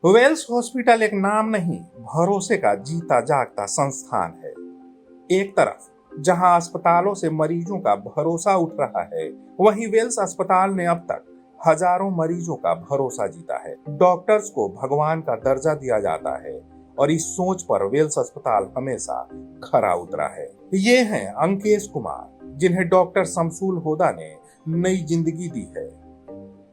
Wales hospital एक नाम नहीं, भरोसे का जीता जागता संस्थान है। एक तरफ जहां अस्पतालों से मरीजों का भरोसा उठ रहा है, वहीं वेल्स अस्पताल ने अब तक हजारों मरीजों का भरोसा जीता है। डॉक्टर्स को भगवान का दर्जा दिया जाता है और इस सोच पर वेल्स अस्पताल हमेशा खरा उतरा है। ये हैं अंकेश कुमार, जिन्हें डॉक्टर शमसूल होदा ने नई जिंदगी दी है।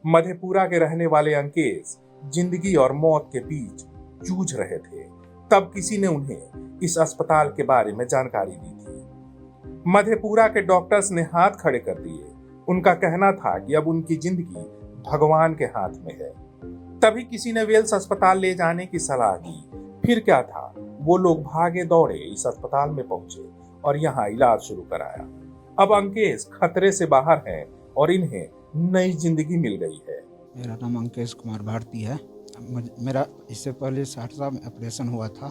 मधेपुरा के रहने वाले अंकेश जिंदगी और मौत के बीच जूझ रहे थे, तब किसी ने उन्हें इस अस्पताल के बारे में जानकारी दी थी। मधेपुरा के डॉक्टर्स ने हाथ खड़े कर दिए। उनका कहना था कि अब उनकी जिंदगी भगवान के हाथ में है। तभी किसी ने वेल्स अस्पताल ले जाने की सलाह दी। फिर क्या था, वो लोग भागे दौड़े इस अस्पताल में पहुंचे और यहाँ इलाज शुरू कराया। अब अंकेश खतरे से बाहर हैं और इन्हें नई जिंदगी मिल गई है। मेरा नाम अंकेश कुमार भारती है। मेरा इससे पहले 60 साल में ऑपरेशन हुआ था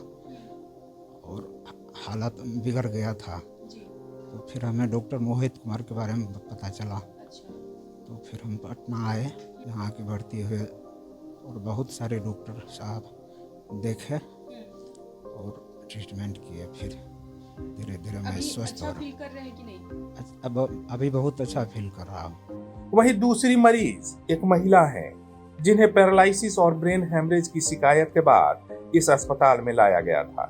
और हालत बिगड़ गया था। तो फिर हमें डॉक्टर मोहित कुमार के बारे में पता चला। तो फिर हम पटना आए, यहाँ के भर्ती हुए और बहुत सारे डॉक्टर साहब देखे और ट्रीटमेंट किए। फिर धीरे धीरे मैं स्वस्थ हो रहा फील कर रहे हैं कि नहीं? अब अभी बहुत अच्छा फील कर रहा हूँ। वही दूसरी मरीज एक महिला है, जिन्हें पैरालिसिस और ब्रेन हेमरेज की शिकायत के बाद इस अस्पताल में लाया गया था।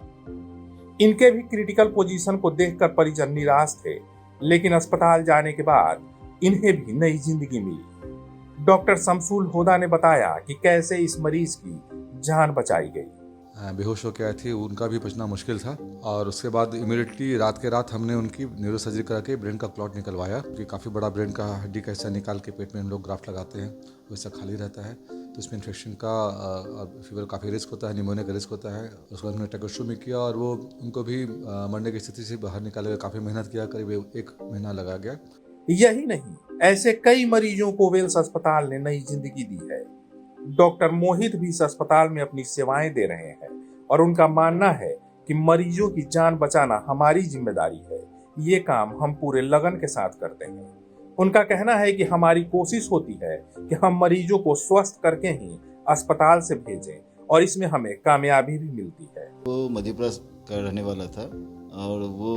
इनके भी क्रिटिकल पोजीशन को देखकर परिजन निराश थे, लेकिन अस्पताल जाने के बाद इन्हें भी नई जिंदगी मिली। डॉक्टर शमसूल होदा ने बताया कि कैसे इस मरीज की जान बचाई गई। बेहोश होकर आई थी, उनका भी बचना मुश्किल था और उसके बाद इमीडिएटली रात के रात हमने उनकी न्यूरो सर्जरी करा के ब्रेन का क्लॉट निकलवाया। कि काफ़ी बड़ा ब्रेन का हड्डी का हिस्सा निकाल के पेट में हम लोग ग्राफ्ट लगाते हैं, वैसा खाली रहता है। तो इसमें इन्फेक्शन का फीवर काफ़ी रिस्क होता है, निमोनिया का रिस्क होता है। उसके बाद हमने टेकोस्टोमी किया और वो उनको भी मरने की स्थिति से बाहर निकाले। काफ़ी मेहनत किया, करीब 1 महीना लगा गया। यही नहीं, ऐसे कई मरीजों को वेल्स अस्पताल ने नई जिंदगी दी है। डॉक्टर मोहित भी इस अस्पताल में अपनी सेवाएं दे रहे हैं और उनका मानना है कि मरीजों की जान बचाना हमारी जिम्मेदारी है। ये काम हम पूरे लगन के साथ करते हैं। उनका कहना है कि हमारी कोशिश होती है कि हम मरीजों को स्वस्थ करके ही अस्पताल से भेजें और इसमें हमें कामयाबी भी मिलती है। वो मधेपुरा का रहने वाला था और वो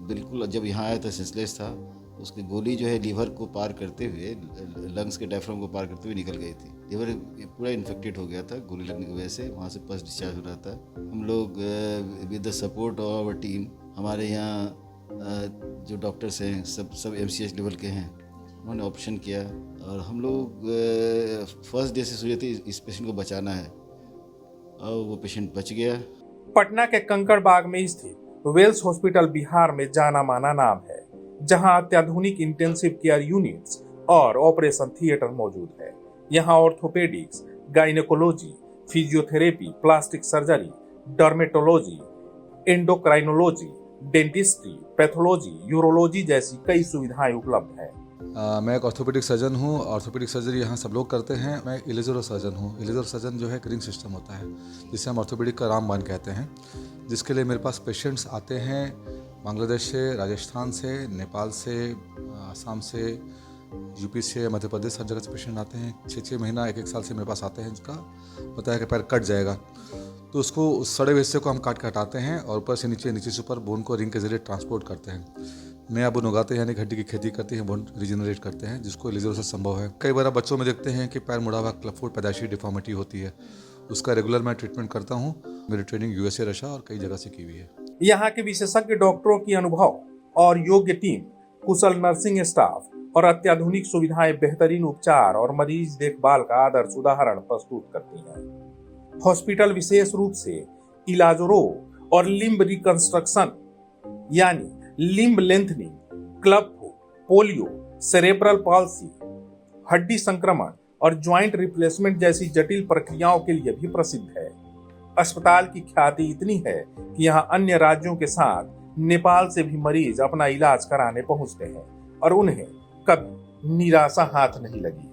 बिल्कुल जब यहाँ आया था सेंसलेस था। उसकी गोली जो है लीवर को पार करते हुए, लंग्स के डायफ्राम को पार करते हुए निकल गई थी। लीवर पूरा इन्फेक्टेड हो गया था गोली लगने की वजह से। वहाँ से पस डिस्चार्ज हो रहा था। हम लोग with the support of our team, हमारे यहाँ जो डॉक्टर्स हैं सब MCH लेवल के हैं, उन्होंने ऑपरेशन किया और हम लोग फर्स्ट डे से सोचे थे इस पेशेंट को बचाना है और वो पेशेंट बच गया। पटना के कंकड़बाग में स्थित वेल्स हॉस्पिटल बिहार में जाना माना नाम है, जहां अत्याधुनिक इंटेंसिव केयर यूनिट्स और ऑपरेशन थिएटर मौजूद है। यहां orthopaedics, gynaecology, physiotherapy, plastic surgery, dermatology, endocrinology, dentistry, pathology, urology जैसी कई सुविधाएं उपलब्ध हैं। मैं एक ऑर्थोपेडिक सर्जन हूँ। ऑर्थोपेडिक सर्जरी यहाँ सब लोग करते हैं। मैं इलेजरो सर्जन हूँ। इलेजरो सर्जन जो है एक रिंग सिस्टम होता है, जिसे हम ऑर्थोपेडिक का रामबाण कहते हैं, जिसके लिए मेरे पास पेशेंट्स आते हैं बांग्लादेश से, राजस्थान से, नेपाल से, आसाम से, यूपी से, मध्य प्रदेश, हर जगह से पेशेंट आते हैं। 6-6 महीना 1-1 साल से मेरे पास आते हैं। जिनका पता है कि पैर कट जाएगा, तो उसको उस सड़े हुए हिस्से को हम काट के हटाते हैं और ऊपर से नीचे, नीचे से ऊपर बोन को रिंग के जरिए ट्रांसपोर्ट करते हैं। नया बोन उगाते हैं, यानी हड्डी की खेती करते हैं, बोन रिजनरेट करते हैं, जिसको इलेजरो से संभव है। कई बार बच्चों में देखते हैं कि पैर मुड़ा हुआ, क्लबफुट, पैदाइशी डिफॉर्मिटी होती है। उसका रेगुलर मैं ट्रीटमेंट करता हूँ। मेरी ट्रेनिंग USA, रशिया और कई जगह से की हुई है। यहाँ के विशेषज्ञ डॉक्टरों की अनुभव और योग्य टीम, कुशल नर्सिंग स्टाफ और अत्याधुनिक सुविधाएं बेहतरीन उपचार और मरीज देखभाल का आदर्श उदाहरण प्रस्तुत करती हैं। हॉस्पिटल विशेष रूप से इलाजों और लिम्ब रिकंस्ट्रक्शन यानी limb lengthening, club foot, polio, cerebral palsy, हड्डी संक्रमण और ज्वाइंट रिप्लेसमेंट जैसी जटिल प्रक्रियाओं के लिए भी प्रसिद्ध है। अस्पताल की ख्याति इतनी है कि यहाँ अन्य राज्यों के साथ नेपाल से भी मरीज अपना इलाज कराने पहुंचते हैं और उन्हें कभी निराशा हाथ नहीं लगी।